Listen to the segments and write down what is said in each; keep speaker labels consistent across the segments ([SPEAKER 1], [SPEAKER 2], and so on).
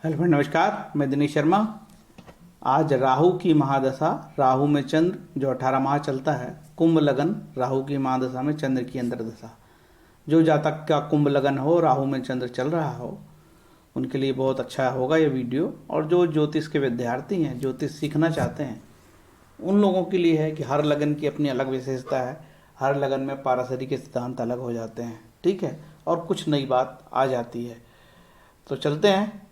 [SPEAKER 1] Hello friend, नमस्कार। मैं दिनेश शर्मा। आज राहु की महादशा, राहु में चंद्र जो 18 माह चलता है, कुंभ लगन राहु की महादशा में चंद्र की अंतर्दशा। जो जातक का कुंभ लगन हो, राहु में चंद्र चल रहा हो, उनके लिए बहुत अच्छा होगा ये वीडियो। और जो ज्योतिष के विद्यार्थी हैं, ज्योतिष सीखना चाहते हैं, उन लोगों के लिए है कि हर लगन की अपनी अलग विशेषता है। हर लगन में पाराशरी के सिद्धांत अलग हो जाते हैं, ठीक है, और कुछ नई बात आ जाती है। तो चलते हैं।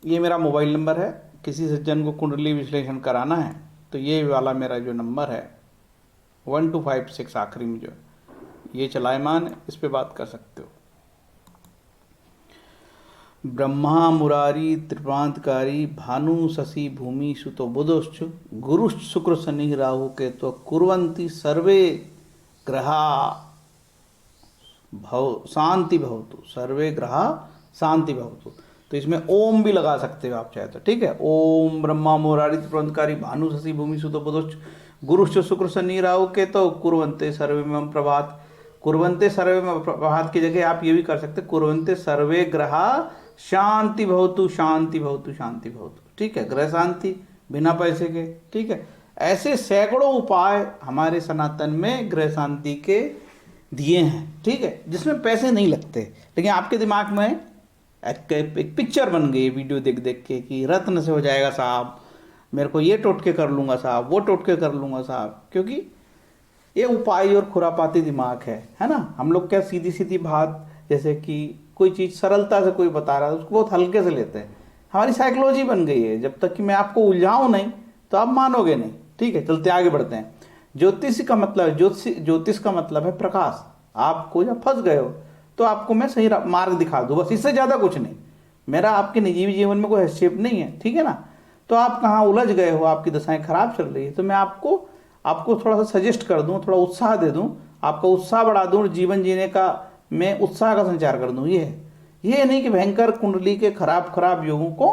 [SPEAKER 1] ये मेरा मोबाइल नंबर है। किसी सज्जन को कुंडली विश्लेषण कराना है तो ये वाला मेरा जो नंबर है 1256 आखिरी में जो ये चलायमान है, इस पे बात कर सकते हो। ब्रह्मा मुरारी त्रिपांतकारी भानु शशि भूमि सुतो बुधश्च गुरुश्च शुक्र शनि राहु केतु कुर्वन्ति सर्वे ग्रहा भव शांति भवतु, सर्वे ग्रहा शांति भवतु। तो इसमें ओम भी लगा सकते हो आप चाहे तो, ठीक है। ओम ब्रह्मा मुरारी त्रिपुरंतकारी भानु शशि भूमि सुतो बुधश्च गुरुश्च शुक्र शनि राहु केतु कुर्वन्ते सर्वेमं प्रभात। कुर्वन्ते सर्वेमं प्रभात की जगह आप ये भी कर सकते, कुर्वन्ते सर्वे ग्रहा शांति भवतु, शांति भवतु, शांति भवतु, ठीक है। ग्रह शांति बिना पैसे के, ठीक है। ऐसे सैकड़ों उपाय हमारे सनातन में ग्रह शांति के दिए हैं, ठीक है, जिसमें पैसे नहीं लगते। लेकिन आपके दिमाग में एक पिक्चर बन गई वीडियो देख देख के कि रत्न से हो जाएगा साहब, मेरे को ये टोटके कर लूँगा साहब, वो टोटके कर लूँगा साहब, क्योंकि ये उपाय और खुरापाती दिमाग है ना। हम लोग क्या सीधी सीधी बात, जैसे कि कोई चीज़ सरलता से कोई बता रहा है उसको बहुत हल्के से लेते हैं। हमारी साइकोलॉजी बन गई है, जब तक कि मैं आपको उलझाऊँ नहीं तो आप मानोगे नहीं, ठीक है। चलते आगे बढ़ते हैं। ज्योतिष का मतलब, ज्योतिष का मतलब है प्रकाश। आपको जब फंस गए हो तो आपको मैं सही मार्ग दिखा दूँ, बस, इससे ज़्यादा कुछ नहीं। मेरा आपके निजी जीवन में कोई हस्तक्षेप नहीं है, ठीक है ना। तो आप कहाँ उलझ गए हो, आपकी दशाएं खराब चल रही है, तो मैं आपको थोड़ा सा सजेस्ट कर दूँ, थोड़ा उत्साह दे दूँ, आपका उत्साह बढ़ा दूँ, जीवन जीने का मैं उत्साह का संचार कर दूँ। ये नहीं कि भयंकर कुंडली के खराब योगों को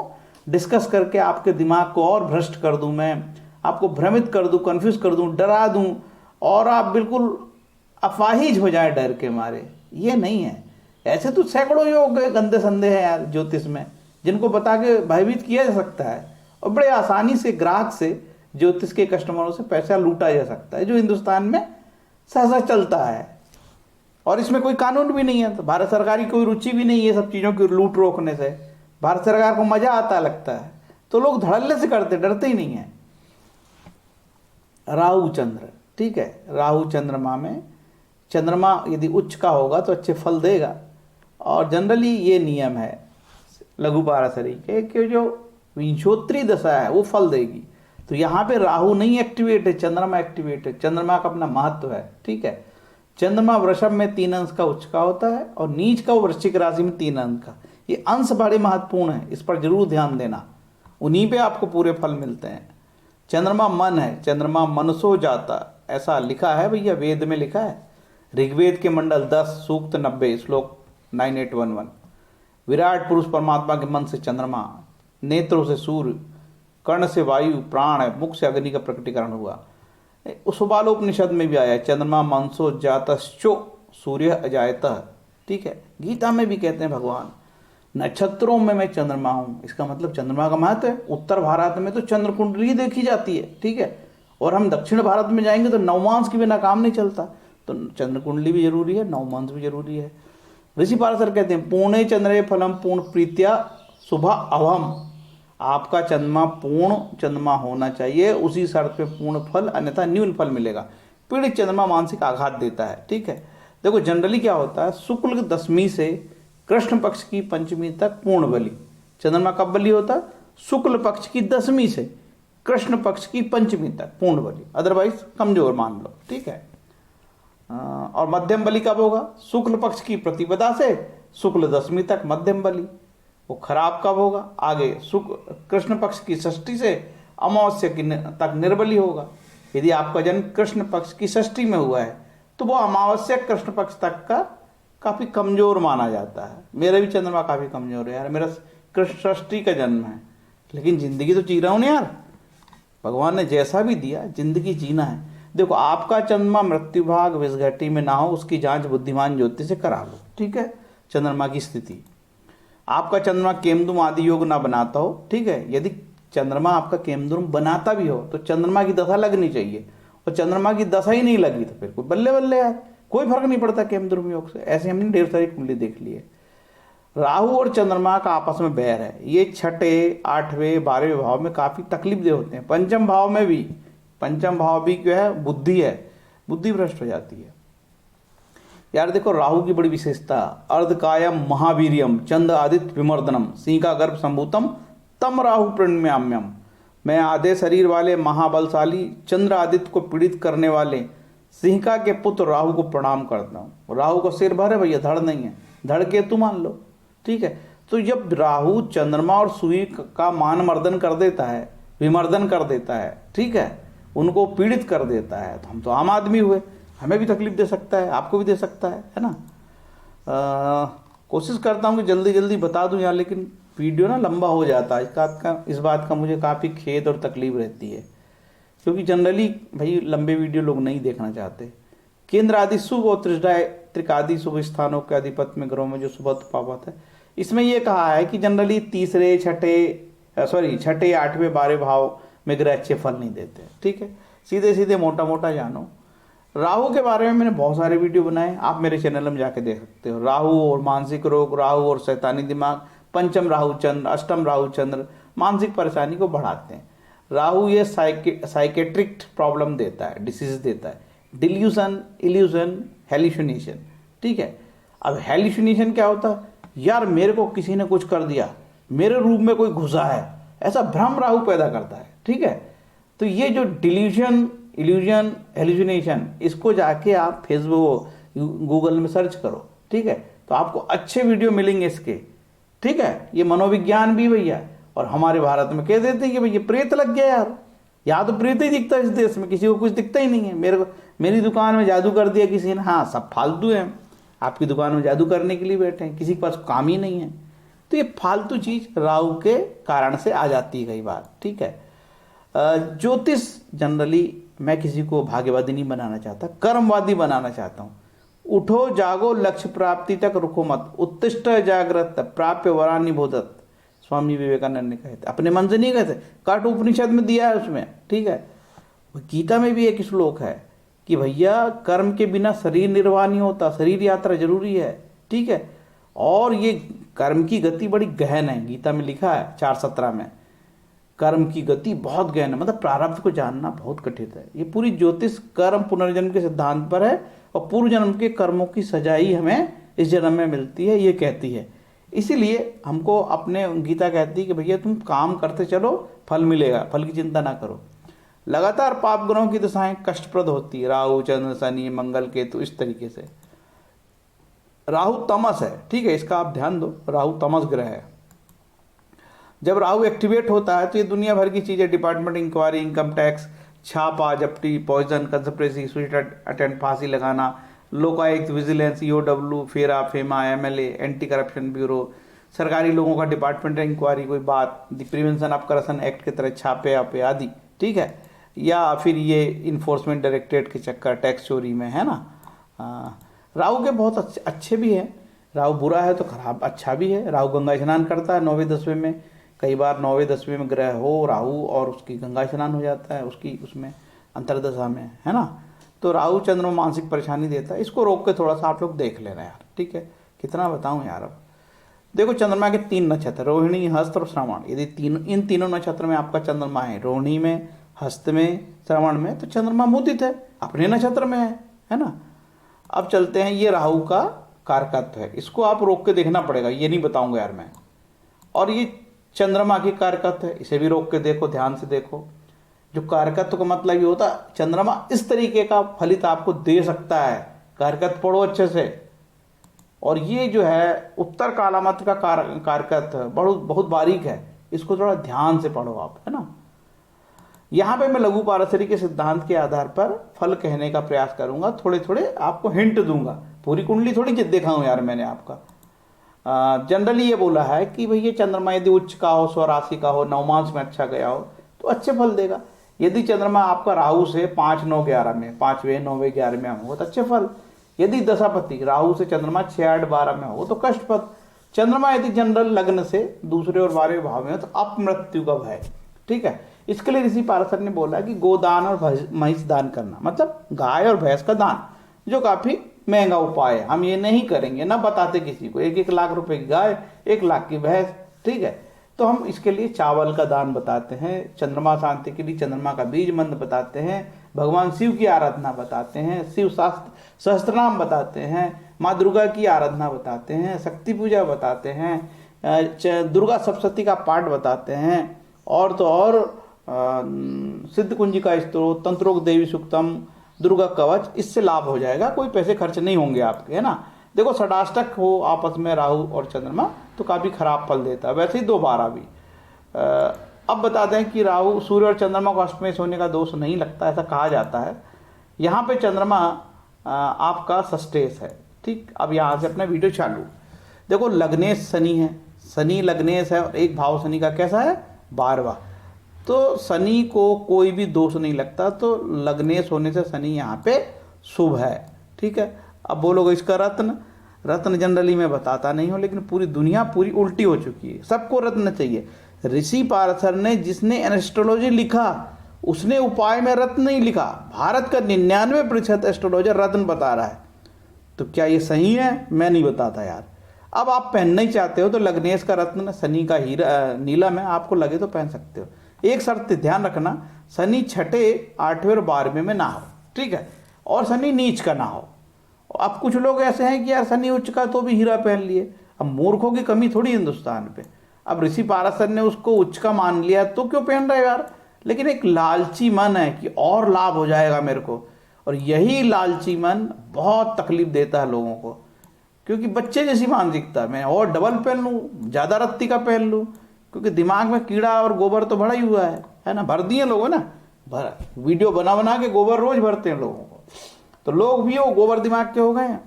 [SPEAKER 1] डिस्कस करके आपके दिमाग को और भ्रष्ट कर दूँ, मैं आपको भ्रमित कर दूँ, कन्फ्यूज कर दूँ, डरा दूँ और आप बिल्कुल अफवाहिज हो जाए डर के मारे। ये नहीं है। ऐसे तो सैकड़ों योग गंदे संदे हैं यार ज्योतिष में, जिनको बता के भयभीत किया जा सकता है और बड़े आसानी से ग्राहक से, ज्योतिष के कस्टमरों से पैसा लूटा जा सकता है, जो हिंदुस्तान में सहसा चलता है। और इसमें कोई कानून भी नहीं है, तो भारत सरकार की कोई रुचि भी नहीं है सब चीज़ों की लूट रोकने से। भारत सरकार को मजा आता लगता है, तो लोग धड़ल्ले से करते, डरते ही नहीं है। राहु चंद्र, ठीक है। राहु चंद्रमा में, चंद्रमा यदि उच्च का होगा तो अच्छे फल देगा। और जनरली ये नियम है लघु पाराशरी के कि जो विंशोत्तरी दशा है वो फल देगी। तो यहाँ पे राहु नहीं एक्टिवेट है, चंद्रमा एक्टिवेट है। चंद्रमा का अपना महत्व है, ठीक है। चंद्रमा वृषभ में 3 अंश का उच्च का होता है और नीच का वृश्चिक राशि में 3 अंश का। ये अंश बड़े महत्वपूर्ण है, इस पर जरूर ध्यान देना, उन्हीं पे आपको पूरे फल मिलते हैं। चंद्रमा मन है, चंद्रमा मनसो जाता, ऐसा लिखा है भैया, वेद में लिखा है। ऋग्वेद के मंडल 10 सूक्त 90 श्लोक 9811। विराट पुरुष परमात्मा के मन से चंद्रमा, नेत्रों से सूर्य, कर्ण से वायु, प्राण है, मुख से अग्नि का प्रकटीकरण हुआ। उस उपालोपनिषद में भी आया है, चंद्रमा मनसो जातश्चो सूर्य अजायतः, ठीक है। गीता में भी कहते हैं भगवान, नक्षत्रों में मैं चंद्रमा हूँ। इसका मतलब चंद्रमा का महत्व है। उत्तर भारत में तो चंद्र कुंडली देखी जाती है, ठीक है। और हम दक्षिण भारत में जाएंगे तो नवमांश के बिना काम नहीं चलता, तो चंद्र कुंडली भी जरूरी है, नवमांश भी जरूरी है। ऋषि पाराशर कहते हैं, पूर्णे चंद्रे फलम पूर्ण प्रीत्या शुभ अवम। आपका चंद्रमा पूर्ण चंद्रमा होना चाहिए, उसी शर्त पे पूर्ण फल, अन्यथा न्यून फल मिलेगा। पीड़ित चंद्रमा मानसिक आघात देता है, ठीक है। देखो जनरली क्या होता है, शुक्ल दशमी से कृष्ण पक्ष की पंचमी तक पूर्ण बलि। चंद्रमा कब बलि होता है? शुक्ल पक्ष की दशमी से कृष्ण पक्ष की पंचमी तक पूर्ण बलि, अदरवाइज कमजोर मान लो, ठीक है। और मध्यम बलि कब होगा? शुक्ल पक्ष की प्रतिपदा से शुक्ल दशमी तक मध्यम बलि। वो खराब कब होगा? आगे कृष्ण पक्ष की षष्ठी से अमावस्या की तक निर्बली होगा। यदि आपका जन्म कृष्ण पक्ष की षष्ठी में हुआ है तो वो अमावस्या कृष्ण पक्ष तक का काफ़ी कमज़ोर माना जाता है। मेरा भी चंद्रमा काफ़ी कमज़ोर है यार, मेरा कृष्ण षष्ठी का जन्म है, लेकिन ज़िंदगी तो जी रहा हूँ ना यार। भगवान ने जैसा भी दिया ज़िंदगी जीना है। देखो आपका चंद्रमा मृत्यु भाग विषघटी में ना हो, उसकी जांच बुद्धिमान ज्योतिष से करा लो, ठीक है। चंद्रमा की स्थिति आपका चंद्रमा केमद्रुम आदि योग ना बनाता हो, ठीक है, यदि चंद्रमा आपका केमद्रुम बनाता भी हो तो चंद्रमा की दशा लगनी चाहिए, और चंद्रमा की दशा ही नहीं लगी तो फिर कोई बल्ले बल्ले यार, कोई फर्क नहीं पड़ता केमद्रुम योग से। ऐसे हमने ढेर सारी कुंडली देख ली है। राहु और चंद्रमा का आपस में बैर है, ये छठे, आठवें, 12वें भाव में काफी तकलीफ दे होते हैं। पंचम भाव में भी, पंचम भाव भी क्या है, बुद्धि है, बुद्धि भ्रष्ट हो जाती है यार। देखो राहु की बड़ी विशेषता, अर्धकायम महावीरियम चंद्र आदित्य विमर्दनम सिंह गर्भ संभूतम तम राहु प्रणम्याम्यम। मैं आधे शरीर वाले महाबलशाली चंद्र आदित्य को पीड़ित करने वाले सिंहिका के पुत्र राहु को प्रणाम करता हूँ। राहु का सिर भर है भैया, धड़ नहीं है, धड़ केतु मान लो, ठीक है। तो जब राहु चंद्रमा और सूर्य का मान मर्दन कर देता है, विमर्दन कर देता है, ठीक है, उनको पीड़ित कर देता है, तो हम तो आम आदमी हुए, हमें भी तकलीफ दे सकता है, आपको भी दे सकता है ना। कोशिश करता हूँ कि जल्दी जल्दी बता दूँ यार, लेकिन वीडियो ना लंबा हो जाता है, इस बात का मुझे काफ़ी खेद और तकलीफ रहती है, क्योंकि जनरली भाई लंबे वीडियो लोग नहीं देखना चाहते। केंद्र आदि शुभ और त्रिकादि शुभ स्थानों के अधिपत्य में ग्रहों में जो शुभ पावत है, इसमें यह कहा है कि जनरली तीसरे, छठे, 8वें, 12वें भाव में ग्रह अच्छे फल नहीं देते, ठीक है। सीधे सीधे मोटा मोटा जानो। राहु के बारे में मैंने बहुत सारे वीडियो बनाए, आप मेरे चैनल में जाके देख सकते हो। राहु और मानसिक रोग, राहु और शैतानी दिमाग, पंचम राहु चंद्र, अष्टम राहु चंद्र मानसिक परेशानी को बढ़ाते हैं। राहु ये साइकेट्रिक प्रॉब्लम देता है, डिसीज देता है, डिल्यूशन, इल्यूजन, हेल्यूसिनेशन, ठीक है। अब हेल्यूसिनेशन क्या होता है यार, मेरे को किसी ने कुछ कर दिया, मेरे रूप में कोई घुसा है, ऐसा भ्रम राहु पैदा करता है, ठीक है। तो ये जो डिल्यूशन, इल्यूजन, हेल्यूसिनेशन, इसको जाके आप फेसबुक, गूगल में सर्च करो, ठीक है, तो आपको अच्छे वीडियो मिलेंगे इसके, ठीक है। ये मनोविज्ञान भी भैया, और हमारे भारत में कह देते हैं कि भैया प्रेत लग गया यार, यहाँ तो प्रेत ही दिखता है इस देश में, किसी को कुछ दिखता ही नहीं है। मेरी दुकान में जादू कर दिया किसी ने, हाँ सब फालतू हैं, आपकी दुकान में जादू करने के लिए बैठे हैं, किसी के पास काम ही नहीं है। तो ये फालतू चीज राहु के कारण से आ जाती है कई बार, ठीक है। ज्योतिष जनरली मैं किसी को भाग्यवादी नहीं बनाना चाहता, कर्मवादी बनाना चाहता हूँ। उठो जागो लक्ष्य प्राप्ति तक रुको मत, उत्तिष्ठ जागृत प्राप्य वरानि बोधत, स्वामी विवेकानंद ने कहे थे, अपने मन से नहीं कहते, काट उपनिषद में दिया है उसमें, ठीक है। गीता में भी एक श्लोक है कि भैया कर्म के बिना शरीर निर्वाह नहीं होता, शरीर यात्रा जरूरी है, ठीक है। और ये कर्म की गति बड़ी गहन है, गीता में लिखा है 4:17 में, कर्म की गति बहुत गहन है, मतलब प्रारब्ध को जानना बहुत कठिन है। ये पूरी ज्योतिष कर्म पुनर्जन्म के सिद्धांत पर है, और पूर्व जन्म के कर्मों की सजाई हमें इस जन्म में मिलती है, ये कहती है। इसीलिए हमको अपने गीता कहती है कि भैया तुम काम करते चलो, फल मिलेगा, फल की चिंता ना करो। लगातार पाप ग्रहों की दशाएं कष्टप्रद होती है, राहु, चंद्र, शनि, मंगल, केतु, इस तरीके से। राहु तमस है, ठीक है, इसका आप ध्यान दो, राहु तमस ग्रह है। जब राहु एक्टिवेट होता है तो ये दुनिया भर की चीजें, डिपार्टमेंट इंक्वायरी, इनकम टैक्स, छापा जप्टी, पॉइजन, कंस्पिरेसी, सुसाइड अटेम्प्ट, फांसी लगाना, लोकायुक्त, विजिलेंस, ईओडब्ल्यू, फेरा, FEMA, MLA, anti corruption bureau, सरकारी लोगों का डिपार्टमेंट इंक्वायरी, कोई बात, the prevention of corruption act के तरह छापे आपे आदि, ठीक है। या फिर ये इन्फोर्समेंट डायरेक्टरेट के चक्कर, टैक्स चोरी में, है ना। राहु के बहुत अच्छे भी हैं, राहु बुरा है तो खराब, अच्छा भी है। राहु गंगा स्नान करता है 9वें 10वें में, कई बार 9वें 10वें में ग्रह हो राहु और उसकी गंगा स्नान हो जाता है उसकी उसमें अंतर्दशा में, है ना। तो राहु चंद्रमा मानसिक परेशानी देता है, इसको रोक के थोड़ा सा आप लोग देख लेना यार, ठीक है। कितना बताऊं यार। अब देखो चंद्रमा के 3 नक्षत्र, रोहिणी, हस्त और श्रवण, यदि इन तीनों नक्षत्र में आपका चंद्रमा है, रोहिणी में, हस्त में, श्रवण में, तो चंद्रमा मुदित है, अपने नक्षत्र में है ना। अब चलते हैं, ये राहु का कारकत्व है, इसको आप रोक के देखना पड़ेगा, ये नहीं बताऊंगा यार मैं। और ये चंद्रमा की कारकत्व है, इसे भी रोक के देखो, ध्यान से देखो। जो कारकत्व का मतलब ये होता है चंद्रमा इस तरीके का फलित आपको दे सकता है, कारकत्व पढ़ो अच्छे से। और ये जो है उत्तर कालामत का कारकत्व बहुत बारीक है, इसको थोड़ा ध्यान से पढ़ो आप, है ना। यहाँ पे मैं लघु पारसरी के सिद्धांत के आधार पर फल कहने का प्रयास करूंगा, थोड़े थोड़े आपको हिंट दूंगा, पूरी कुंडली थोड़ी दिखाऊं यार मैंने आपका। जनरली ये बोला है कि भैया चंद्रमा यदि उच्च का हो, स्वराशि का हो, नवमांश में अच्छा गया हो तो अच्छे फल देगा। यदि चंद्रमा आपका राहु से 5, 9, 11 में, 5वें, 9वें, 11वें में हो तो अच्छे फल। यदि दशापति राहु से चंद्रमा 6, 8, 12 में हो तो कष्ट फल। चंद्रमा यदि जनरल लग्न से दूसरे और 12वें भाव में हो तो अपमृत्यु का भय, ठीक है। इसके लिए ऋषि पाराशर ने बोला कि गोदान और महिष दान करना, मतलब गाय और भैंस का दान, जो काफी महंगा उपाय है। हम ये नहीं करेंगे, ना बताते किसी को, 1-1 लाख रुपए की गाय, 1 लाख की भैंस, ठीक है। तो हम इसके लिए चावल का दान बताते हैं, चंद्रमा शांति के लिए चंद्रमा का बीज मंत्र बताते हैं, भगवान शिव की आराधना बताते हैं, शिव शास्त्र सहस्त्रनाम बताते हैं, माँ दुर्गा की आराधना बताते हैं, शक्ति पूजा बताते हैं, दुर्गा सप्तशती का पाठ बताते हैं, और तो और सिद्ध कुंजिका स्तोत्र, तंत्रोक्त देवी सूक्तम, दुर्गा कवच, इससे लाभ हो जाएगा, कोई पैसे खर्च नहीं होंगे आपके, है ना। देखो षडाष्टक हो आपस में राहु और चंद्रमा तो काफी खराब फल देता है, वैसे ही 2-12 भी। अब बताते हैं कि राहु, सूर्य और चंद्रमा को अष्टमेश होने का दोष नहीं लगता, ऐसा कहा जाता है। यहाँ पे चंद्रमा आपका षष्ठेश है, ठीक। अब यहाँ से अपना वीडियो चालू। देखो लग्नेश शनि है, शनि लग्नेश है, और एक भाव शनि का कैसा है, 12वां। तो शनि को कोई भी दोष नहीं लगता, तो लग्नेश होने से शनि यहाँ पे शुभ है, ठीक है। अब बोलोगे इसका रत्न जनरली मैं बताता नहीं हूँ, लेकिन पूरी दुनिया पूरी उल्टी हो चुकी है, सबको रत्न चाहिए। ऋषि पाराशर ने, जिसने एस्ट्रोलॉजी लिखा, उसने उपाय में रत्न नहीं लिखा। भारत का 99% एस्ट्रोलॉजर रत्न बता रहा है, तो क्या ये सही है? मैं नहीं बताता यार। अब आप पहनना ही चाहते हो तो लग्नेश का रत्न, शनि का हीरा नीलम है, आपको लगे तो पहन सकते हो। एक शर्त ध्यान रखना, शनि 6, 8वें और 12वें में ना हो, ठीक है, और शनि नीच का ना हो। अब कुछ लोग ऐसे हैं कि यार शनि उच्च का तो भी हीरा पहन लिए। अब मूर्खों की कमी थोड़ी हिंदुस्तान पे। अब ऋषि पाराशर ने उसको उच्च का मान लिया तो क्यों पहन रहे यार। लेकिन एक लालची मन है कि और लाभ हो जाएगा मेरे को, और यही लालची मन बहुत तकलीफ देता है लोगों को, क्योंकि बच्चे जैसी मानसिकता, मैं और डबल पहन लूँ, ज़्यादा रत्ती का पहन लूँ, क्योंकि दिमाग में कीड़ा और गोबर तो भरा ही हुआ है ना, भर दिए लोगों ना, वीडियो बना बना के गोबर रोज भरते हैं लोगों को, तो लोग भी वो गोबर दिमाग के हो गए हैं।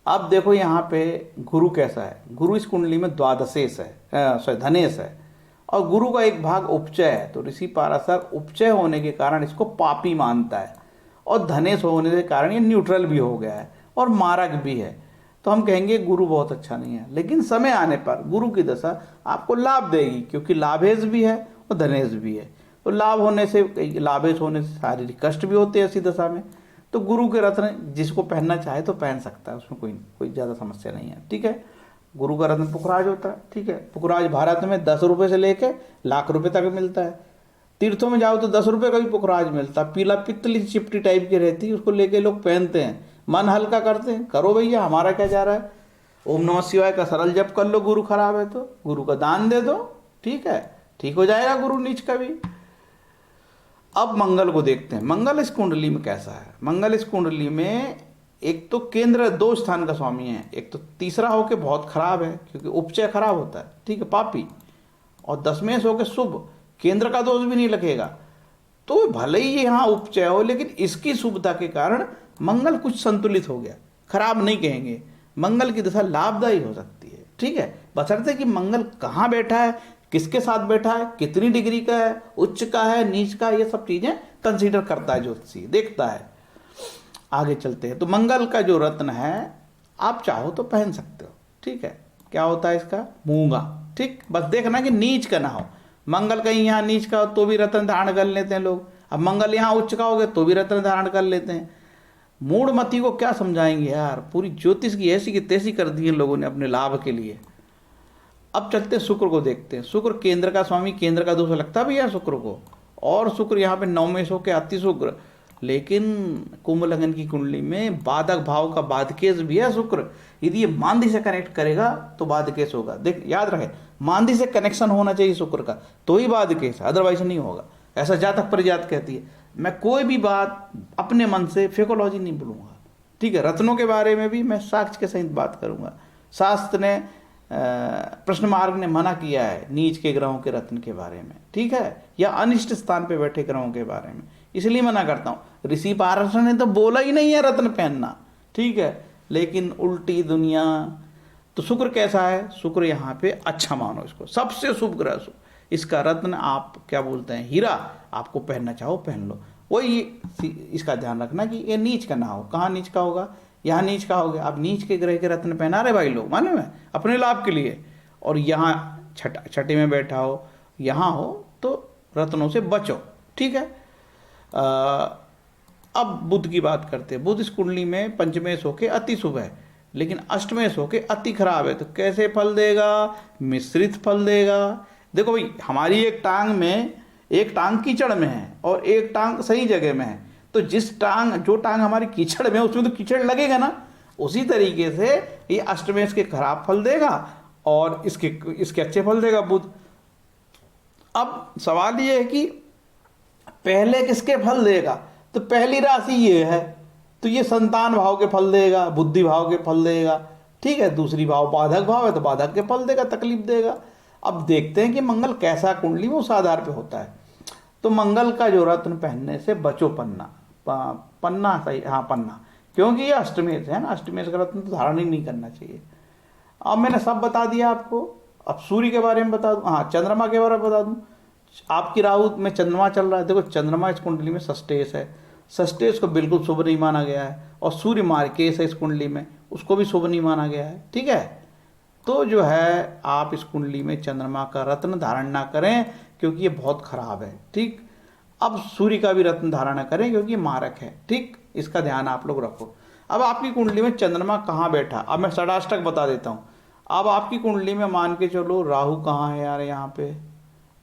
[SPEAKER 1] अब देखो यहाँ पे गुरु कैसा है, गुरु इस कुंडली में द्वादशेश है, धनेश है, और गुरु का एक भाग उपचय है। तो ऋषि पाराशर उपचय होने के कारण इसको पापी मानता है, और धनेश होने के कारण ये न्यूट्रल भी हो गया है और मारक भी है। तो हम कहेंगे गुरु बहुत अच्छा नहीं है, लेकिन समय आने पर गुरु की दशा आपको लाभ देगी, क्योंकि लाभेश भी है और धनेश भी है। तो लाभ होने से, लाभेश होने से शारीरिक कष्ट भी होते हैं ऐसी दशा में। तो गुरु के रत्न जिसको पहनना चाहे तो पहन सकता है, उसमें कोई ज़्यादा समस्या नहीं है, ठीक है। गुरु का रत्न पुखराज होता है, ठीक है। पुखराज भारत में 10 रुपये से लेके लाख रुपए तक मिलता है। तीर्थों में जाओ तो 10 रुपये का भी पुखराज मिलता है, पीला पित्तली चिपटी टाइप की रहती है, उसको लेके लोग पहनते हैं, मन हल्का करते हैं। करो भैया, हमारा क्या जा रहा है। ओम नमः शिवाय का सरल जप कर लो, गुरु खराब है तो गुरु का दान दे दो, ठीक है, ठीक हो जाएगा गुरु नीच का भी। अब मंगल को देखते हैं, मंगल इस कुंडली में कैसा है। मंगल इस कुंडली में एक तो केंद्र 2 स्थान का स्वामी है, एक तो तीसरा होके बहुत खराब है, क्योंकि उपचय खराब होता है, ठीक है, पापी, और 10वें होके शुभ, केंद्र का दोष भी नहीं लगेगा। तो भले ही यहाँ उपचय हो, लेकिन इसकी शुभता के कारण मंगल कुछ संतुलित हो गया, खराब नहीं कहेंगे। मंगल की दशा लाभदायी हो सकती है, ठीक है, बशर्ते कि मंगल कहाँ बैठा है, किसके साथ बैठा है, कितनी डिग्री का है, उच्च का है, नीच का, ये सब चीजें कंसीडर करता है ज्योतिषी, देखता है। आगे चलते हैं। तो मंगल का जो रत्न है आप चाहो तो पहन सकते हो, ठीक है। क्या होता है इसका, मूंगा, ठीक। बस देखना कि नीच का ना हो। मंगल कहीं यहाँ नीच का हो तो भी रत्न धारण कर लेते हैं लोग, अब मंगल यहाँ उच्च का हो गया तो भी रत्न धारण कर लेते हैं। मूढ़मती को क्या समझाएंगे यार, पूरी ज्योतिष की ऐसी की तैसी कर दी है लोगों ने अपने लाभ के लिए। अब चलते शुक्र को देखते हैं। शुक्र केंद्र का स्वामी, केंद्र का दोष लगता भी है शुक्र को, और शुक्र यहाँ पे 9वें सो के अति शुक्र, लेकिन कुंभ लग्न की कुंडली में बाधक भाव का बाधकेश भी है शुक्र। यदि ये मांदी से कनेक्ट करेगा तो बाधकेश होगा। देख याद रहे, मांदी से कनेक्शन होना चाहिए शुक्र का, तो ही बाधकेश, अदरवाइज नहीं होगा, ऐसा जातक परिजात कहती है। मैं कोई भी बात अपने मन से फेकोलॉजी नहीं बोलूँगा, ठीक है। रत्नों के बारे में भी मैं साक्ष्य के सहित बात करूँगा। शास्त्र ने, प्रश्न मार्ग ने मना किया है नीच के ग्रहों के रत्न के बारे में, ठीक है, या अनिष्ट स्थान पे बैठे ग्रहों के बारे में, इसलिए मना करता हूँ। ऋषि पाराशर ने तो बोला ही नहीं है रत्न पहनना, ठीक है, लेकिन उल्टी दुनिया। तो शुक्र कैसा है, शुक्र यहाँ पे अच्छा मानो इसको, सबसे शुभ ग्रह। इसका रत्न आप क्या बोलते हैं, हीरा, आपको पहनना चाहो पहन लो। वही इसका ध्यान रखना कि ये नीच का ना हो। कहाँ नीच का होगा, यहाँ नीच का हो गया। अब नीच के ग्रह के रत्न पहना रहे भाई लोग, मालूम है, अपने लाभ के लिए। और यहाँ छठे में बैठा हो, यहाँ हो, तो रत्नों से बचो, ठीक है। अब बुध की बात करते हैं। बुध इस कुंडली में पंचमेश होके अति शुभ है, लेकिन अष्टमेश होके अति खराब है। तो कैसे फल देगा? मिश्रित फल देगा। देखो भाई, हमारी एक टांग कीचड़ में है और एक टांग सही जगह में है, तो जो टांग हमारी कीचड़ में है उसमें तो कीचड़ लगेगा ना। उसी तरीके से ये अष्टमेश के खराब फल देगा और इसके अच्छे फल देगा बुध। अब सवाल ये है कि पहले किसके फल देगा? तो पहली राशि ये है, तो ये संतान भाव के फल देगा, बुद्धि भाव के फल देगा, ठीक है। दूसरी भाव बाधक भाव है, तो बाधक के फल देगा, तकलीफ देगा। अब देखते हैं कि मंगल कैसा कुंडली में उस आधार पे होता है। तो मंगल का जो रत्न पहनने से बचो, पन्ना सही, हाँ पन्ना, क्योंकि ये अष्टमेश है ना, अष्टमेश का रत्न तो धारण ही नहीं करना चाहिए। अब मैंने सब बता दिया आपको। अब सूर्य के बारे में बता दूं, हाँ चंद्रमा के बारे में बता दूं। आपकी राहु में चंद्रमा चल रहा है, देखो चंद्रमा इस कुंडली में षष्ठेश है, षष्ठेश को बिल्कुल शुभ नहीं माना गया है। और सूर्य मार्केश है इस कुंडली में, उसको भी शुभ नहीं माना गया है, ठीक है। तो जो है आप इस कुंडली में चंद्रमा का रत्न धारण ना करें, क्योंकि ये बहुत खराब है, ठीक। अब सूर्य का भी रत्न धारण करें, क्योंकि ये मारक है, ठीक। इसका ध्यान आप लोग रखो। अब आपकी कुंडली में चंद्रमा कहाँ बैठा, अब मैं षडाष्टक बता देता हूँ। अब आपकी कुंडली में मान के चलो राहु कहाँ है यार, यहाँ पे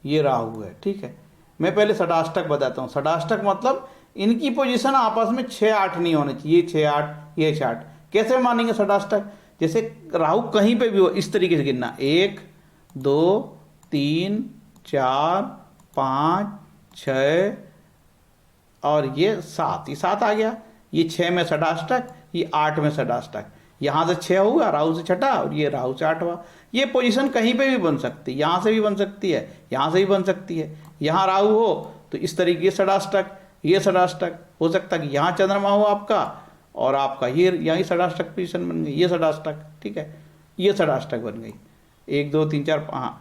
[SPEAKER 1] ये राहु है, ठीक है। मैं पहले षडाष्टक बताता हूँ। षडाष्टक मतलब इनकी पोजीशन आपस में 6-8 नहीं होनी चाहिए, ये 6-8, ये 6-8। कैसे मानेंगे षडाष्टक? जैसे राहु कहीं पे भी हो, इस तरीके से गिनना, 1 2 3 4 5 6 और ये 7, ये 7 आ गया। ये 6 में षडाष्टक, ये 8 में षडाष्टक। यहाँ से 6 होगा, राहु से छठा, और ये राहु से 8वां। ये पोजीशन कहीं पे भी बन सकती है, यहाँ से भी बन सकती है, यहाँ से भी बन सकती है। यहाँ राहु हो तो इस तरीके से षडाष्टक, ये षडाष्टक हो सकता है कि यहाँ चंद्रमा हो आपका, और आपका ये यही षडाष्टक पोजीशन बन गई, ये षडाष्टक, ठीक है। ये षडाष्टक बन गई, 1 2 3 4 5,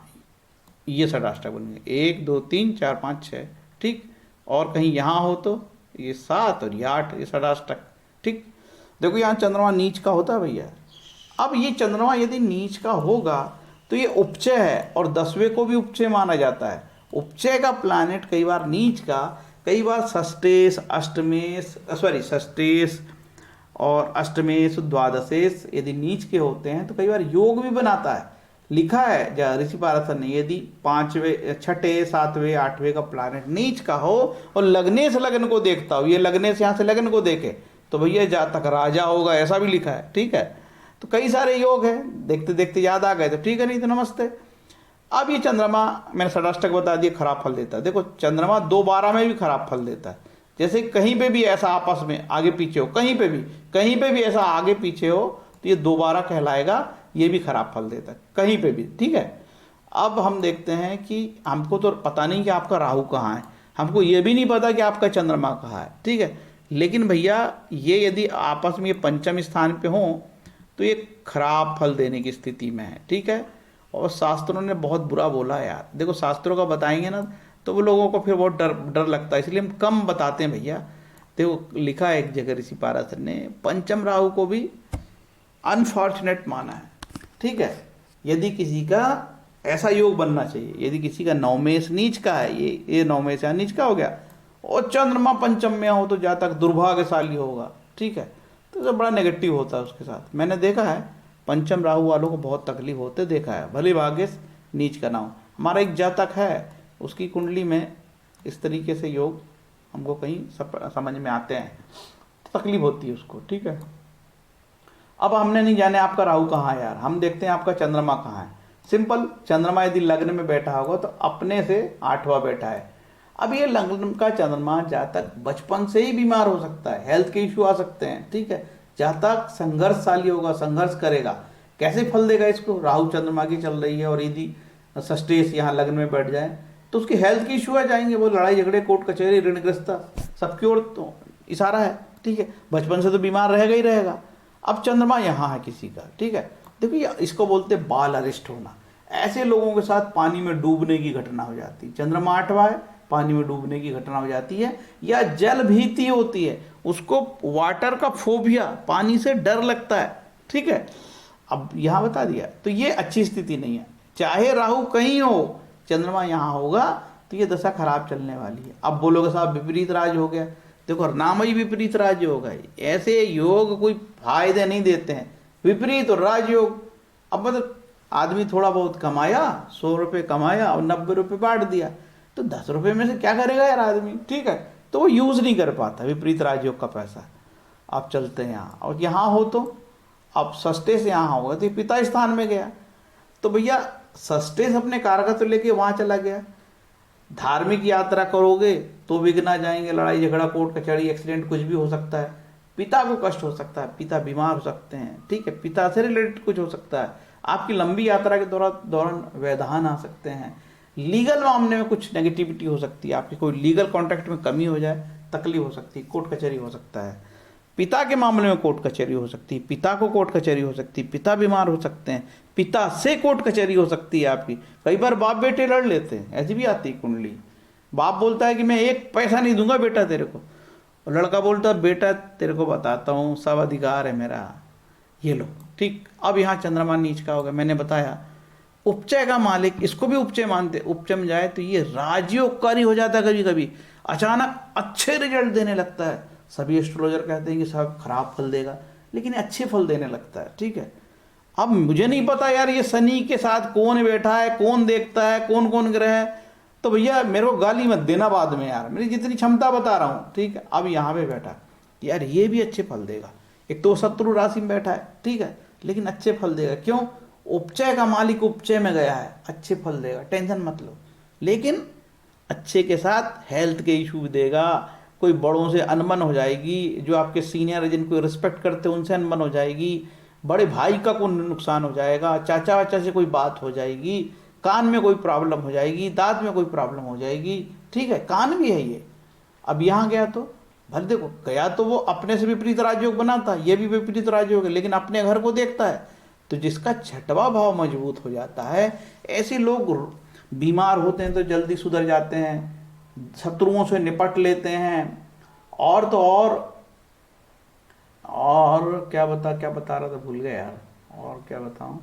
[SPEAKER 1] ये षडाष्टक बन गई, 1 2 3 4 5 6, ठीक। और कहीं यहाँ हो तो ये 7 और ये 8, ये षडाष्टक, ठीक। देखो यहाँ चंद्रमा नीच का होता है भैया। अब ये चंद्रमा यदि नीच का होगा तो ये उपचय है, और 10वें को भी उपचय माना जाता है। उपचय का प्लैनेट कई बार नीच का, कई बार षष्ठेश, षष्ठेश और अष्टमेश, द्वादशेश यदि नीच के होते हैं तो कई बार योग भी बनाता है। लिखा है ऋषि पारसर ने, यदि 5वें, 6ठे, 7वें, 8वें का प्लैनेट नीच का हो और लगने से लगन को देखता हो, ये लगने से यहाँ से लगन को देखे, तो भैया जातक राजा होगा, ऐसा भी लिखा है, ठीक है। तो कई सारे योग हैं, देखते देखते याद आ गए तो ठीक है, नहीं तो नमस्ते। अब ये चंद्रमा मैंने षडाष्टक बता दिया, खराब फल देता है। देखो चंद्रमा 2-12 में भी खराब फल देता है। जैसे कहीं पे भी ऐसा आपस में आगे पीछे हो, कहीं पे भी ऐसा आगे पीछे हो, तो ये 2-12 कहलाएगा, ये भी खराब फल देता है कहीं पे भी, ठीक है। अब हम देखते हैं कि हमको तो पता नहीं कि आपका राहु कहाँ है, हमको ये भी नहीं पता कि आपका चंद्रमा कहाँ है, ठीक है। लेकिन भैया ये यदि आपस में ये पंचम स्थान पे हों तो ये खराब फल देने की स्थिति में है, ठीक है। और शास्त्रों ने बहुत बुरा बोला है यार। देखो शास्त्रों का बताएंगे ना तो वो लोगों को फिर बहुत डर लगता है, इसलिए हम कम बताते हैं भैया। देखो लिखा है एक जगह ऋषि पारसर ने, पंचम राहु को भी अनफॉर्चुनेट माना है, ठीक है। यदि किसी का ऐसा योग बनना चाहिए, यदि किसी का नवमेश नीच का है, ये नवमेश या नीच का हो गया, और चंद्रमा पंचम में हो तो जातक दुर्भाग्यशाली होगा, ठीक है। तो बड़ा नेगेटिव होता है उसके साथ। मैंने देखा है पंचम राहु वालों को बहुत तकलीफ होते देखा है, भले भाग्य नीच का ना हो। हमारा एक जातक है, उसकी कुंडली में इस तरीके से योग हमको कहीं समझ में आते हैं, तकलीफ होती है उसको, ठीक है। अब हमने नहीं जाने आपका राहु कहाँ है यार, हम देखते हैं आपका चंद्रमा कहाँ है। सिंपल, चंद्रमा यदि लग्न में बैठा होगा तो अपने से 8वां बैठा है। अब ये लग्न का चंद्रमा जातक बचपन से ही बीमार हो सकता है, हेल्थ के इश्यू आ सकते हैं, ठीक है। जातक संघर्षशाली होगा, संघर्ष करेगा। कैसे फल देगा इसको? राहु चंद्रमा की चल रही है और यदि षष्ठेश यहाँ लग्न में बैठ जाए तो उसके हेल्थ के इश्यू आ जाएंगे, वो लड़ाई झगड़े, कोर्ट कचहरी, ऋणग्रस्ता, सबकी ओर तो इशारा है, ठीक है। बचपन से तो बीमार रहेगा ही रहेगा। अब चंद्रमा यहाँ है किसी का, ठीक है। देखो इसको बोलते बाल अरिष्ट होना। ऐसे लोगों के साथ पानी में डूबने की घटना हो जाती है। चंद्रमा 8वां है, पानी में डूबने की घटना हो जाती है, या जल भीति होती है, उसको वाटर का फोबिया, पानी से डर लगता है, ठीक है। अब यहाँ बता दिया, तो ये अच्छी स्थिति नहीं है। चाहे राहु कहीं हो, चंद्रमा यहाँ होगा तो ये दशा खराब चलने वाली है। अब बोलोगे साहब विपरीत राज हो गया, देखो नाम ही विपरीत राज होगा। ऐसे योग कोई फायदे नहीं देते हैं, विपरीत और राजयोग। अब मतलब आदमी थोड़ा बहुत कमाया, 100 रुपये कमाया और 90 रुपये बांट दिया, तो 10 रुपये में से क्या करेगा यार आदमी, ठीक है। तो वो यूज़ नहीं कर पाता विपरीत राजयोग का पैसा। आप चलते हैं यहाँ, और यहाँ हो तो अब सस्ते से यहाँ होगा तो पिता स्थान में गया, तो भैया सस्ते से अपने कारकत्व लेके वहाँ चला गया। धार्मिक यात्रा करोगे तो विघ्न आ जाएंगे, लड़ाई झगड़ा, कोर्ट कचहरी, एक्सीडेंट, कुछ भी हो सकता है। पिता को कष्ट हो सकता है, पिता बीमार हो सकते हैं, ठीक है, पिता से रिलेटेड कुछ हो सकता है। आपकी लंबी यात्रा के दौरान व्यवधान आ सकते हैं। लीगल मामले में कुछ नेगेटिविटी हो सकती है, आपकी कोई लीगल कॉन्ट्रैक्ट में कमी हो जाए, तकलीफ हो सकती है, कोर्ट कचहरी हो सकता है। पिता के मामले में कोर्ट कचहरी हो सकती है, पिता को कोर्ट कचहरी हो सकती है, पिता बीमार हो सकते हैं, पिता से कोर्ट कचहरी हो सकती है आपकी। कई बार बाप बेटे लड़ लेते हैं, ऐसी भी आती है कुंडली। बाप बोलता है कि मैं एक पैसा नहीं दूंगा बेटा तेरे को, और लड़का बोलता है बेटा तेरे को बताता हूँ, सब अधिकार है मेरा, ये लो, ठीक। अब यहाँ चंद्रमा नीच का होगा, मैंने बताया उपचय का मालिक, इसको भी उपचय मानते, उपचय में जाए तो ये राजयोगकारी हो जाता है। कभी कभी अचानक अच्छे रिजल्ट देने लगता है। सभी एस्ट्रोलॉजर कहते हैं कि सब खराब फल देगा, लेकिन अच्छे फल देने लगता है, ठीक है। अब मुझे नहीं पता यार ये शनि के साथ कौन बैठा है, कौन देखता है, कौन कौन ग्रह है, तो भैया मेरे को गाली मत देना बाद में यार, मेरी जितनी क्षमता बता रहा हूँ, ठीक है। अब यहाँ पे बैठा यार, ये भी अच्छे फल देगा। एक तो शत्रु राशि में बैठा है, ठीक है, लेकिन अच्छे फल देगा। क्यों? उपचय का मालिक उपचय में गया है, अच्छे फल देगा, टेंशन मत लो। लेकिन अच्छे के साथ हेल्थ के इशू देगा, कोई बड़ों से अनबन हो जाएगी, जो आपके सीनियर है जिनको रिस्पेक्ट करते हैं उनसे अनबन हो जाएगी, बड़े भाई का कोई नुकसान हो जाएगा, चाचा वाचा से कोई बात हो जाएगी, कान में कोई प्रॉब्लम हो जाएगी, दांत में कोई प्रॉब्लम हो जाएगी, ठीक है। कान भी है ये। अब यहाँ गया तो भले देखो, गया तो वो अपने से विपरीत राजयोग बनाता, ये भी विपरीत राजयोग है, लेकिन अपने घर को देखता है, तो जिसका छठवा भाव मजबूत हो जाता है, ऐसे लोग बीमार होते हैं तो जल्दी सुधर जाते हैं, शत्रुओं से निपट लेते हैं। और तो और क्या बता रहा था, भूल गया यार, और क्या बताऊं।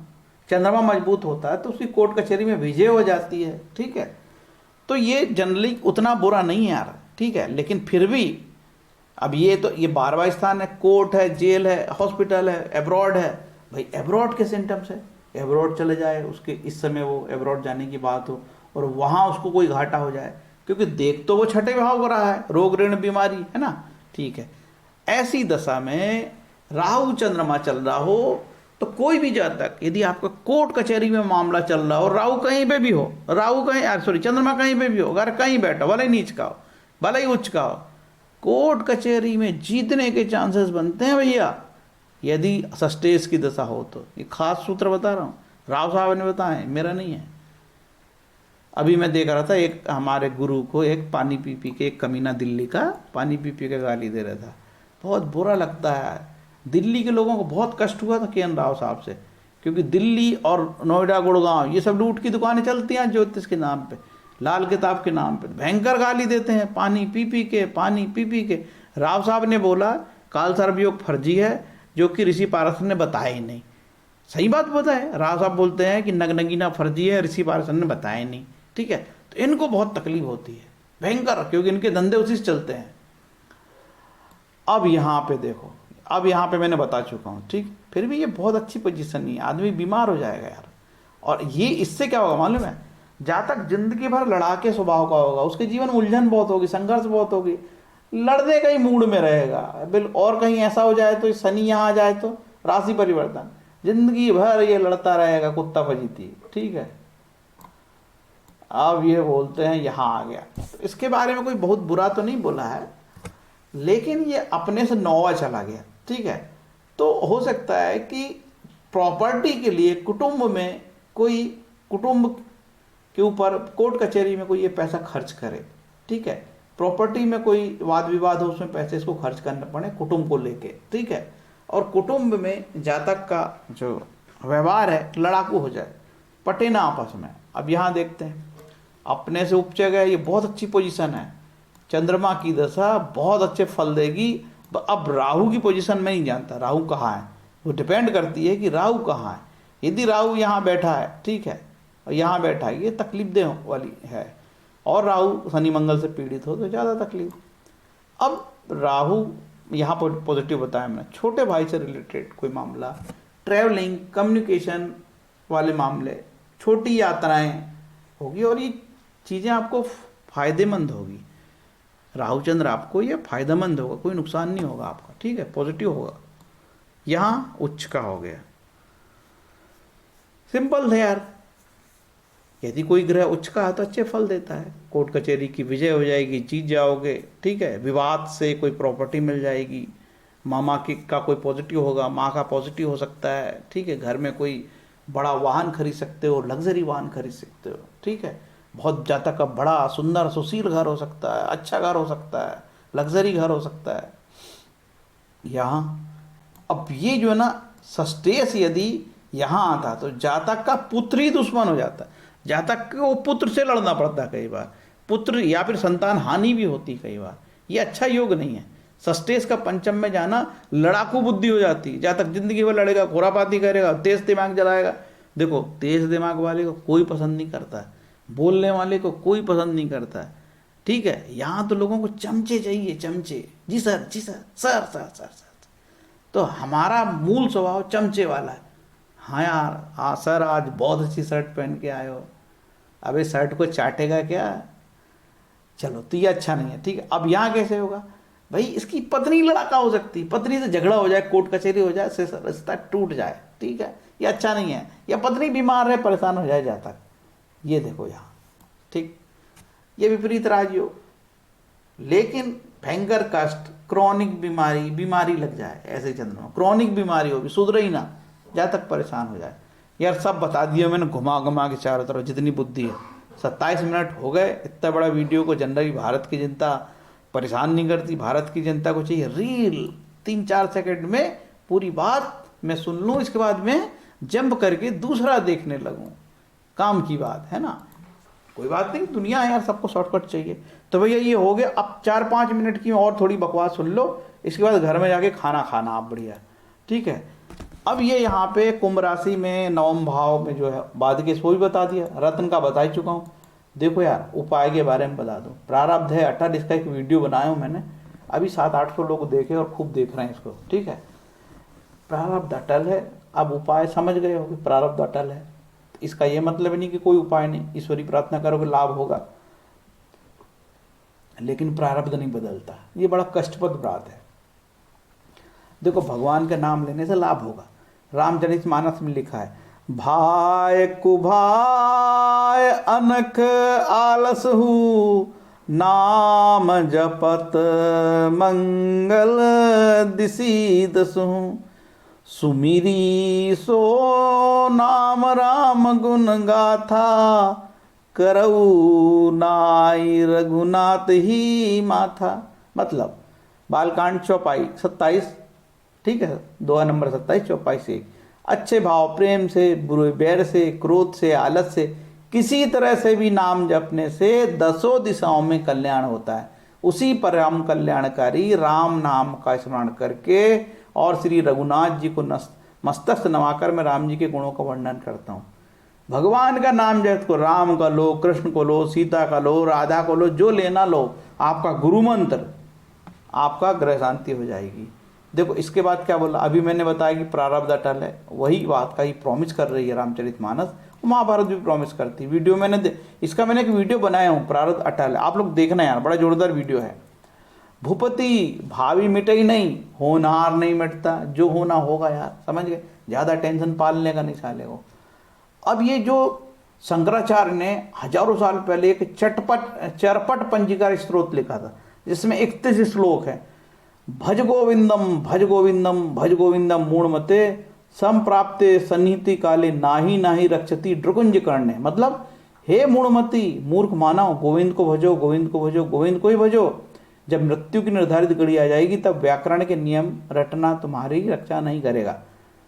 [SPEAKER 1] चंद्रमा मजबूत होता है तो उसकी कोर्ट कचहरी में विजय हो जाती है, ठीक है। तो ये जनरली उतना बुरा नहीं है यार, ठीक है। लेकिन फिर भी अब ये तो ये 12वां स्थान है, कोर्ट है, जेल है, हॉस्पिटल है, एब्रॉड है। भाई एब्रॉड के सिम्टम्स है, एब्रॉड चले जाए, उसके इस समय वो एब्रॉड जाने की बात हो और वहाँ उसको कोई घाटा हो जाए, क्योंकि देख तो वो छठे भाव को रहा है, रोग ऋण बीमारी है ना, ठीक है। ऐसी दशा में राहु चंद्रमा चल रहा हो तो कोई भी जातक, यदि आपका कोर्ट कचहरी में मामला चल रहा हो, राहु कहीं पे भी हो, चंद्रमा कहीं पे भी हो, अगर कहीं बैठा, भले ही नीच का हो भले ही उच्च का हो, कोर्ट कचहरी में जीतने के चांसेस बनते हैं भैया, यदि सस्टेज की दशा हो तो। ये खास सूत्र बता रहा हूँ, राव साहब ने बताए, मेरा नहीं है। अभी मैं देख रहा था, एक हमारे गुरु को एक पानी पी पी के, एक कमीना दिल्ली का पानी पी पी के गाली दे रहा था। बहुत बुरा लगता है, दिल्ली के लोगों को बहुत कष्ट हुआ था के.एन. राव साहब से, क्योंकि दिल्ली और नोएडा, गुड़गांव, ये सब लूट की दुकानें चलती हैं ज्योतिष के नाम पे, लाल किताब के नाम पे, भयंकर गाली देते हैं पानी पी पी के। राव साहब ने बोला काल सर्वयोग फर्जी है, जो कि ऋषि पारस ने बताया ही नहीं। सही बात बताए, राव साहब बोलते हैं कि नगनगीना फर्जी है, ऋषि पारस ने बताया ही नहीं, ठीक है। तो इनको बहुत तकलीफ होती है भयंकर, क्योंकि इनके धंधे उसी से चलते हैं। अब यहाँ पे देखो, अब यहाँ पे मैंने बता चुका हूँ, ठीक। फिर भी ये बहुत अच्छी पोजीशन नहीं है, आदमी बीमार हो जाएगा यार। और ये इससे क्या होगा मालूम है, जातक जिंदगी भर लड़ाके स्वभाव का होगा, उसके जीवन में उलझन बहुत होगी, संघर्ष बहुत होगी, लड़ने का ही मूड में रहेगा। और कहीं ऐसा हो जाए तो, शनि यहाँ आ जाए तो राशि परिवर्तन, जिंदगी भर ये लड़ता रहेगा कुत्ता फजीती, ठीक है। अब ये बोलते हैं यहाँ आ गया, तो इसके बारे में कोई बहुत बुरा तो नहीं बोला है, लेकिन ये अपने से 9वां चला गया, ठीक है। तो हो सकता है कि प्रॉपर्टी के लिए कुटुंब में कोई, कुटुंब के ऊपर कोर्ट कचहरी में कोई ये पैसा खर्च करे, ठीक है। प्रॉपर्टी में कोई वाद विवाद हो, उसमें पैसे इसको खर्च करने पड़े कुटुंब को लेके, ठीक है। और कुटुंब में जातक का जो व्यवहार है लड़ाकू हो जाए, पटे ना आपस में। अब यहाँ देखते हैं, अपने से उपजेगा, ये बहुत अच्छी पोजीशन है। चंद्रमा की दशा बहुत अच्छे फल देगी। अब राहु की पोजीशन मैं नहीं जानता, राहु कहाँ है, वो डिपेंड करती है कि राहु कहाँ है। यदि राहु यहाँ बैठा है, ठीक है, और यहाँ बैठा है, ये तकलीफ दे वाली है। और राहु शनि मंगल से पीड़ित हो तो ज़्यादा तकलीफ। अब राहु यहाँ पर पॉजिटिव बताया मैंने, छोटे भाई से रिलेटेड कोई मामला, ट्रैवलिंग, कम्युनिकेशन वाले मामले, छोटी यात्राएं होगी, और ये चीज़ें आपको फायदेमंद होगी। राहु चंद्र आपको ये फायदेमंद होगा, कोई नुकसान नहीं होगा आपका, ठीक है, पॉजिटिव होगा। यहाँ उच्च का हो गया, सिंपल है यार। यदि कोई ग्रह उच्च का है तो अच्छे फल देता है। कोर्ट कचहरी की विजय हो जाएगी, जीत जाओगे, ठीक है, विवाद से कोई प्रॉपर्टी मिल जाएगी, मामा की का कोई पॉजिटिव होगा, माँ का पॉजिटिव हो सकता है, ठीक है, घर में कोई बड़ा वाहन खरीद सकते हो, लग्जरी वाहन खरीद सकते हो, ठीक है, बहुत ज़्यादा का बड़ा सुंदर सुशील घर हो सकता है, अच्छा घर हो सकता है, लग्जरी घर हो सकता है। यहाँ अब ये जो है ना सस्टेस यदि यहाँ आता तो जातक का पुत्र ही दुश्मन हो जाता है, जातक को पुत्र से लड़ना पड़ता है कई बार, पुत्र या फिर संतान हानि भी होती कई बार। ये अच्छा योग नहीं है। सस्टेस का पंचम में जाना लड़ाकू बुद्धि हो जाती है, जातक जिंदगी भर लड़ेगा, खुरापाती करेगा, तेज दिमाग जलाएगा। देखो तेज दिमाग वाले को कोई पसंद नहीं करता है, बोलने वाले को कोई पसंद नहीं करता है, ठीक है। यहाँ तो लोगों को चमचे चाहिए, चमचे, जी सर, जी sir, sir sir sir sir. तो हमारा मूल स्वभाव चमचे वाला है। हाँ यार, हाँ सर, आज बहुत अच्छी शर्ट पहन के आए हो। अबे शर्ट को चाटेगा क्या? चलो तो ये अच्छा नहीं है, ठीक है। अब यहाँ कैसे होगा भाई, इसकी पत्नी लड़ाका हो सकती, पत्नी से झगड़ा हो जाए, कोर्ट कचहरी हो जाए, रिश्ता टूट जाए, ठीक है, ये अच्छा नहीं है। या पत्नी बीमार है, परेशान हो जाए जातक, ये देखो यहाँ, ठीक, ये विपरीत राजयोग। लेकिन भयंकर कष्ट, क्रॉनिक बीमारी लग जाए, ऐसे चंद्रमा क्रॉनिक बीमारी होगी, सुधरे ही ना, जातक परेशान हो जाए। यार सब बता दिया मैंने घुमा घुमा के चारों तरफ, जितनी बुद्धि है। 27 मिनट हो गए, इतना बड़ा वीडियो को जनरली भारत की जनता परेशान नहीं करती। भारत की जनता को चाहिए रील, 3-4 सेकंड में पूरी बात मैं सुन लूँ, इसके बाद मैं जंप करके दूसरा देखने लगूँ, काम की बात है ना। कोई बात नहीं, दुनिया है यार, सबको शॉर्टकट चाहिए। तो भैया ये हो गया। अब 4-5 मिनट की और थोड़ी बकवास सुन लो, इसके बाद घर में जाके खाना खाना आप बढ़िया, ठीक है। अब ये यहाँ पे कुंभ राशि में नवम भाव में जो है बाद के इसको भी बता दिया, रत्न का बता ही चुका हूँ। देखो यार उपाय के बारे में बता दूँ, प्रारब्ध है अटल, इसका एक वीडियो बनाया हूँ मैंने, अभी 700-800 लोग देखे और खूब देख रहे हैं इसको, ठीक है। प्रारब्ध अटल है, अब उपाय समझ गए हो कि प्रारब्ध अटल है, इसका ये मतलब नहीं कि कोई उपाय नहीं, ईश्वरी प्रार्थना करोगे लाभ होगा, लेकिन प्रारब्ध नहीं बदलता, ये बड़ा कष्टप्रद बात है। देखो भगवान का नाम लेने से लाभ होगा। रामचरितमानस में लिखा है, भाय कुभाय अनख आलसहु, नाम जपत मंगल दिसी दसहु, सुमिरी सो नाम राम गुण गाथा, करऊ नाई रघुनाथ ही माथा। मतलब बालकांड चौपाई 27, ठीक है, दोहा नंबर 27, चौपाई से 1। अच्छे भाव, प्रेम से, बुरे बैर से, क्रोध से, आलस से, किसी तरह से भी नाम जपने से 10 दिशाओं में कल्याण होता है। उसी परम कल्याणकारी राम नाम का स्मरण करके और श्री रघुनाथ जी को मस्तक नवाकर मैं राम जी के गुणों का वर्णन करता हूँ। भगवान का नाम जप को, राम का लो, कृष्ण को लो, सीता का लो, राधा को लो, जो लेना लो, आपका गुरु मंत्र, आपका ग्रह शांति हो जाएगी। देखो इसके बाद क्या बोला, अभी मैंने बताया कि प्रारब्ध अटल है, वही बात का ही प्रॉमिस कर रही है रामचरितमानस, महाभारत भी प्रॉमिस करती है। वीडियो मैंने इसका मैंने एक वीडियो बनाया हूँ, प्रारब्ध अटल है, आप लोग देखना यार, बड़ा जोरदार वीडियो है। भूपति भावी मिटे ही नहीं, होनहार नहीं मिटता, जो होना होगा यार, समझ गए, ज़्यादा टेंशन पालने का नहीं साले को। अब ये जो शंकराचार्य ने हजारों साल पहले एक चरपट पंजिका स्त्रोत लिखा था, जिसमें 31 श्लोक है। भज गोविंदम भज गोविंदम भज गोविंदम मूढ़मते, संप्राप्ते सन्निहिति काले नाही नाही रक्षति ड्रकुंज कर्णे। मतलब हे मूढ़मती, मूर्ख मानव, गोविंद को भजो, गोविंद को भजो, गोविंद को ही भजो। जब मृत्यु की निर्धारित घड़ी आ जाएगी तब व्याकरण के नियम रटना तुम्हारी रक्षा नहीं करेगा।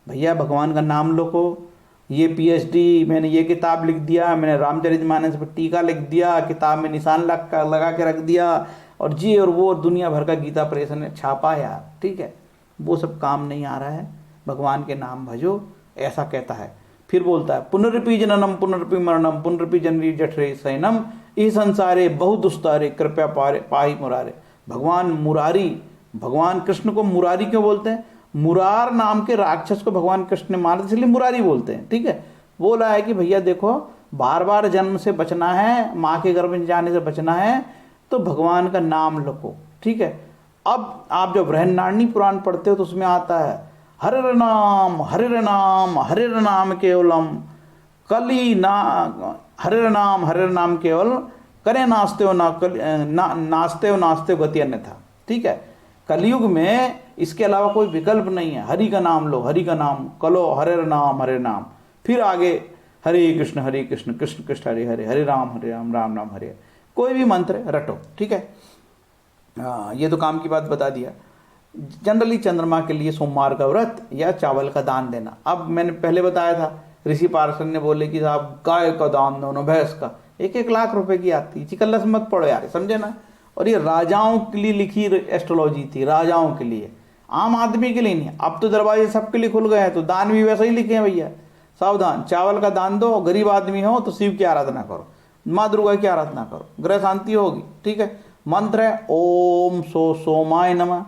[SPEAKER 1] भैया भगवान का नाम लो, ये पीएचडी, मैंने ये किताब लिख दिया, मैंने रामचरितमानस पर टीका लिख दिया, किताब में निशान लगा के रख दिया, और जी और वो दुनिया भर का गीता प्रेस ने छापा यार, ठीक है, वो सब काम नहीं आ रहा है। भगवान के नाम भजो, ऐसा कहता है। फिर बोलता है पुनरपि जननम पुनरपि मरणम पुनरपि जननी जठरे सैनम इस संसारे बहु दुस्तारे कृपया पाही मुरारे। भगवान मुरारी, भगवान कृष्ण को मुरारी क्यों बोलते हैं? मुरार नाम के राक्षस को भगवान कृष्ण ने मारा, इसलिए मुरारी बोलते हैं, ठीक है। बोला है कि भैया देखो, बार बार जन्म से बचना है, माँ के गर्भ में जाने से बचना है, तो भगवान का नाम लो, ठीक है। अब आप जब बृहन्नारणी पुराण पढ़ते हो तो उसमें आता है हरिर नाम हरिर नाम हरिर नाम केवलम कली ना, हरिर नाम केवल करे नास्ते हो नास्ते हो गति अन्यथा, ठीक है। कलयुग में इसके अलावा कोई विकल्प नहीं है। हरि का नाम लो, हरि का नाम कलो, हरे नाम, फिर आगे हरे कृष्ण कृष्ण कृष्ण हरे हरे, हरे राम राम राम हरे, कोई भी मंत्र रटो, ठीक है। ये तो काम की बात बता दिया। जनरली चंद्रमा के लिए सोमवार का व्रत या चावल का दान देना। अब मैंने पहले बताया था, ऋषि पार्षद ने बोले कि साहब गाय का दान दो, भैंस का, 1-1 लाख रुपए की आती, चिकल्लस मत पड़ो यार, समझे ना। और ये राजाओं के लिए लिखी एस्ट्रोलॉजी थी, राजाओं के लिए, आम आदमी के लिए नहीं। अब तो दरवाजे सबके लिए खुल गए हैं, तो दान भी वैसे ही लिखे हैं भैया। सावधान, चावल का दान दो, गरीब आदमी हो तो शिव की आराधना करो, माँ दुर्गा की आराधना करो, ग्रह शांति होगी, ठीक है। मंत्र है ओम सोमाय नमः।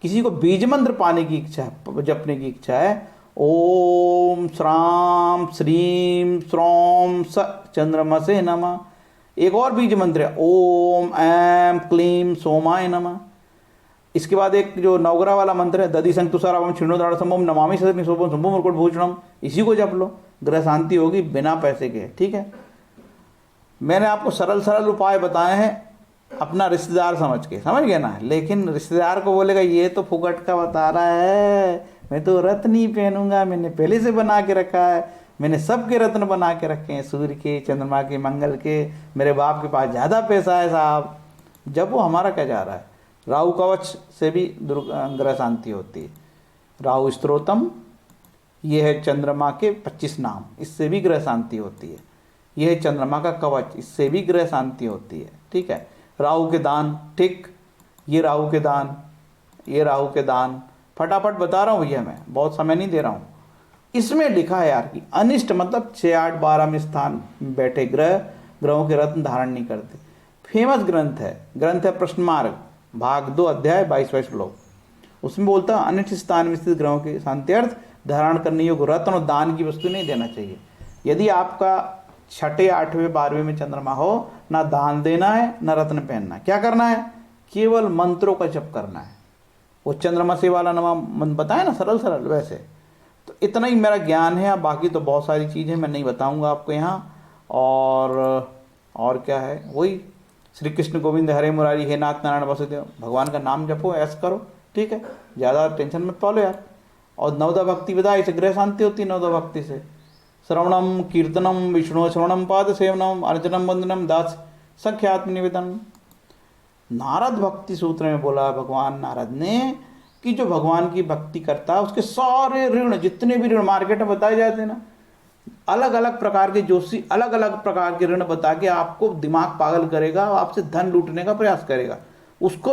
[SPEAKER 1] किसी को बीज मंत्र पाने की इच्छा है, जपने की इच्छा है, ओम श्राम श्रीम श्रोम स चंद्रमसे नमः। एक और बीज मंत्र है ओम ऐम क्लीम सोमाय नमः। इसके बाद एक जो नवग्रह वाला मंत्र है दधि संतुसारावम क्षीणोदार संभम नमामि सदनि सोपम संभम मुकुट भूषणम, इसी को जप लो, ग्रह शांति होगी बिना पैसे के, ठीक है। मैंने आपको सरल सरल उपाय बताए हैं अपना रिश्तेदार समझ के, समझ गए ना। लेकिन रिश्तेदार को बोलेगा ये तो फुकट का बता रहा है, मैं तो रत्न ही पहनूंगा, मैंने पहले से बना के रखा है, मैंने सबके रत्न बना के रखे हैं, सूर्य के, चंद्रमा के, मंगल के, मेरे बाप के पास ज़्यादा पैसा है साहब। जब वो हमारा क्या जा रहा है। राहु कवच से भी ग्रह शांति होती है। राहु स्त्रोतम, ये है चंद्रमा के 25 नाम, इससे भी ग्रह शांति होती है। यह है चंद्रमा का कवच, इससे भी ग्रह शांति होती है, ठीक है। राहु के दान, ठीक, ये राहु के दान, ये राहु के दान, फटाफट बता रहा हूँ भैया, मैं बहुत समय नहीं दे रहा हूँ। इसमें लिखा है यार कि अनिष्ट मतलब 6, 8, 12 में स्थान बैठे ग्रहों के रत्न धारण नहीं करते। फेमस ग्रंथ है प्रश्न मार्ग भाग 2 अध्याय 22 श्लोक, उसमें बोलता है अनिष्ट स्थान में स्थित ग्रहों के शांत्यर्थ धारण करने योग्य रत्न और दान की वस्तु नहीं देना चाहिए। यदि आपका 6, 8, 12 में चंद्रमा हो, ना दान देना है ना रत्न पहनना है। क्या करना है? केवल मंत्रों का जप करना है। वो चंद्रमा से वाला नाम बताया ना, सरल सरल, वैसे। तो इतना ही मेरा ज्ञान है, बाकी तो बहुत सारी चीज़ें मैं नहीं बताऊंगा आपको यहाँ। और क्या है, वही श्री कृष्ण गोविंद हरे मुरारी हे नाथ नारायण वासुदेव, भगवान का नाम जपो, ऐसा करो, ठीक है। ज़्यादा टेंशन मत पालो यार। और नवदा भक्ति बताई से ग्रह शांति होती है, नवदा भक्ति से। श्रवणम कीर्तनम विष्णु श्रवणम पाद सेवनम अर्चनम वंदनम दास सख्यात्म निवेदन। नारद भक्ति सूत्र में बोला भगवान नारद ने कि जो भगवान की भक्ति करता है उसके सारे ऋण, जितने भी ऋण मार्केट में बताए जाते हैं ना, अलग अलग प्रकार के जोशी अलग अलग प्रकार के ऋण बता के आपको दिमाग पागल करेगा, आपसे धन लूटने का प्रयास करेगा। उसको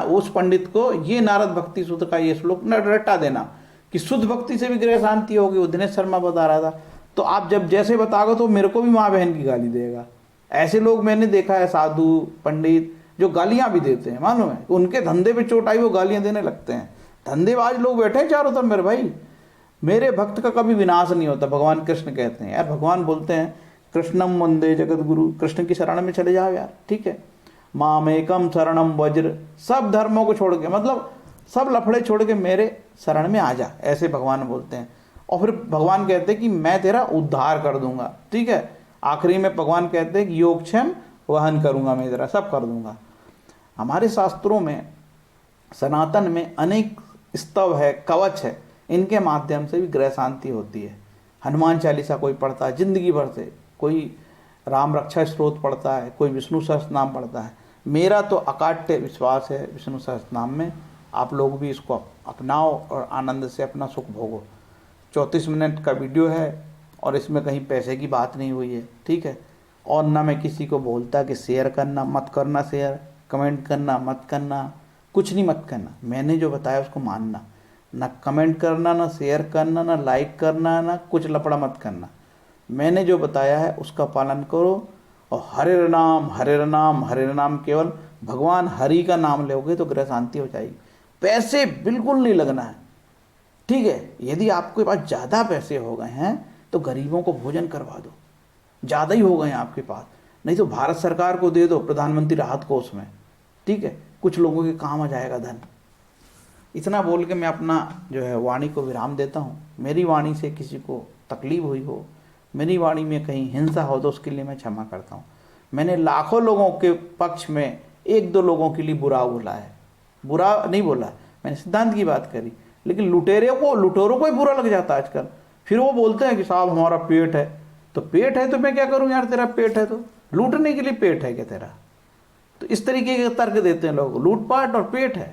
[SPEAKER 1] उस पंडित को ये नारद भक्ति सूत्र का ये श्लोक न रटा देना कि शुद्ध भक्ति से भी ग्रह शांति होगी। वो दिनेश शर्मा बता रहा था। तो आप जब जैसे बताओगे तो मेरे को भी माँ बहन की गाली देगा। ऐसे लोग मैंने देखा है, साधु पंडित जो गालियां भी देते हैं, मालूम है, उनके धंधे पे चोट आई वो गालियां देने लगते हैं। धंधेबाज लोग बैठे हैं चारों तरफ मेरे भाई। मेरे भक्त का कभी विनाश नहीं होता, भगवान कृष्ण कहते हैं यार। भगवान बोलते हैं कृष्णम वंदे जगत गुरु, कृष्ण की शरण में चले जाओ यार, ठीक है। मामेकम शरणम वज्र, सब धर्मों को छोड़ के, मतलब सब लफड़े छोड़ के मेरे शरण में आ जा, ऐसे भगवान बोलते हैं। और फिर भगवान कहते हैं कि मैं तेरा उद्धार कर दूंगा, ठीक है। आखिरी में भगवान कहते हैं कि योगक्षेम वहन करूंगा, मैं तेरा सब कर दूंगा। हमारे शास्त्रों में, सनातन में अनेक स्तव है, कवच है, इनके माध्यम से भी ग्रह शांति होती है। हनुमान चालीसा कोई पढ़ता है जिंदगी भर से, कोई राम रक्षा स्त्रोत पढ़ता है, कोई विष्णु सहस्त्र नाम पढ़ता है। मेरा तो अकाट्य विश्वास है विष्णु सहस्त्र नाम में। आप लोग भी इसको अपनाओ और आनंद से अपना सुख भोगो। 34 मिनट का वीडियो है और इसमें कहीं पैसे की बात नहीं हुई है, ठीक है। और ना मैं किसी को बोलता कि शेयर करना मत करना, शेयर कमेंट करना मत करना, कुछ नहीं मत करना। मैंने जो बताया उसको मानना, ना कमेंट करना, ना शेयर करना, ना लाइक करना, ना कुछ लफड़ा मत करना। मैंने जो बताया है उसका पालन करो। और हरे नाम हरे नाम हरे नाम, केवल भगवान हरि का नाम लोगे तो ग्रह शांति हो जाएगी। पैसे बिल्कुल नहीं लगना है, ठीक है। यदि आपके पास ज़्यादा पैसे हो गए हैं तो गरीबों को भोजन करवा दो, ज़्यादा ही हो गए हैं आपके पास, नहीं तो भारत सरकार को दे दो, प्रधानमंत्री राहत कोष में, ठीक है। कुछ लोगों के काम आ जाएगा धन। इतना बोल के मैं अपना जो है वाणी को विराम देता हूँ। मेरी वाणी से किसी को तकलीफ हुई हो, मेरी वाणी में कहीं हिंसा हो तो उसके लिए मैं क्षमा करता हूँ। मैंने लाखों लोगों के पक्ष में एक दो लोगों के लिए बुरा बोला है, बुरा नहीं बोला, मैंने सिद्धांत की बात करी। लेकिन लुटेरों को ही बुरा लग जाता है आजकल। फिर वो बोलते हैं कि साहब हमारा पेट है, तो पेट है तो मैं क्या करूं यार, तेरा पेट है तो लूटने के लिए पेट है क्या तेरा? तो इस तरीके के तर्क देते हैं लोग, लूटपाट और पेट है।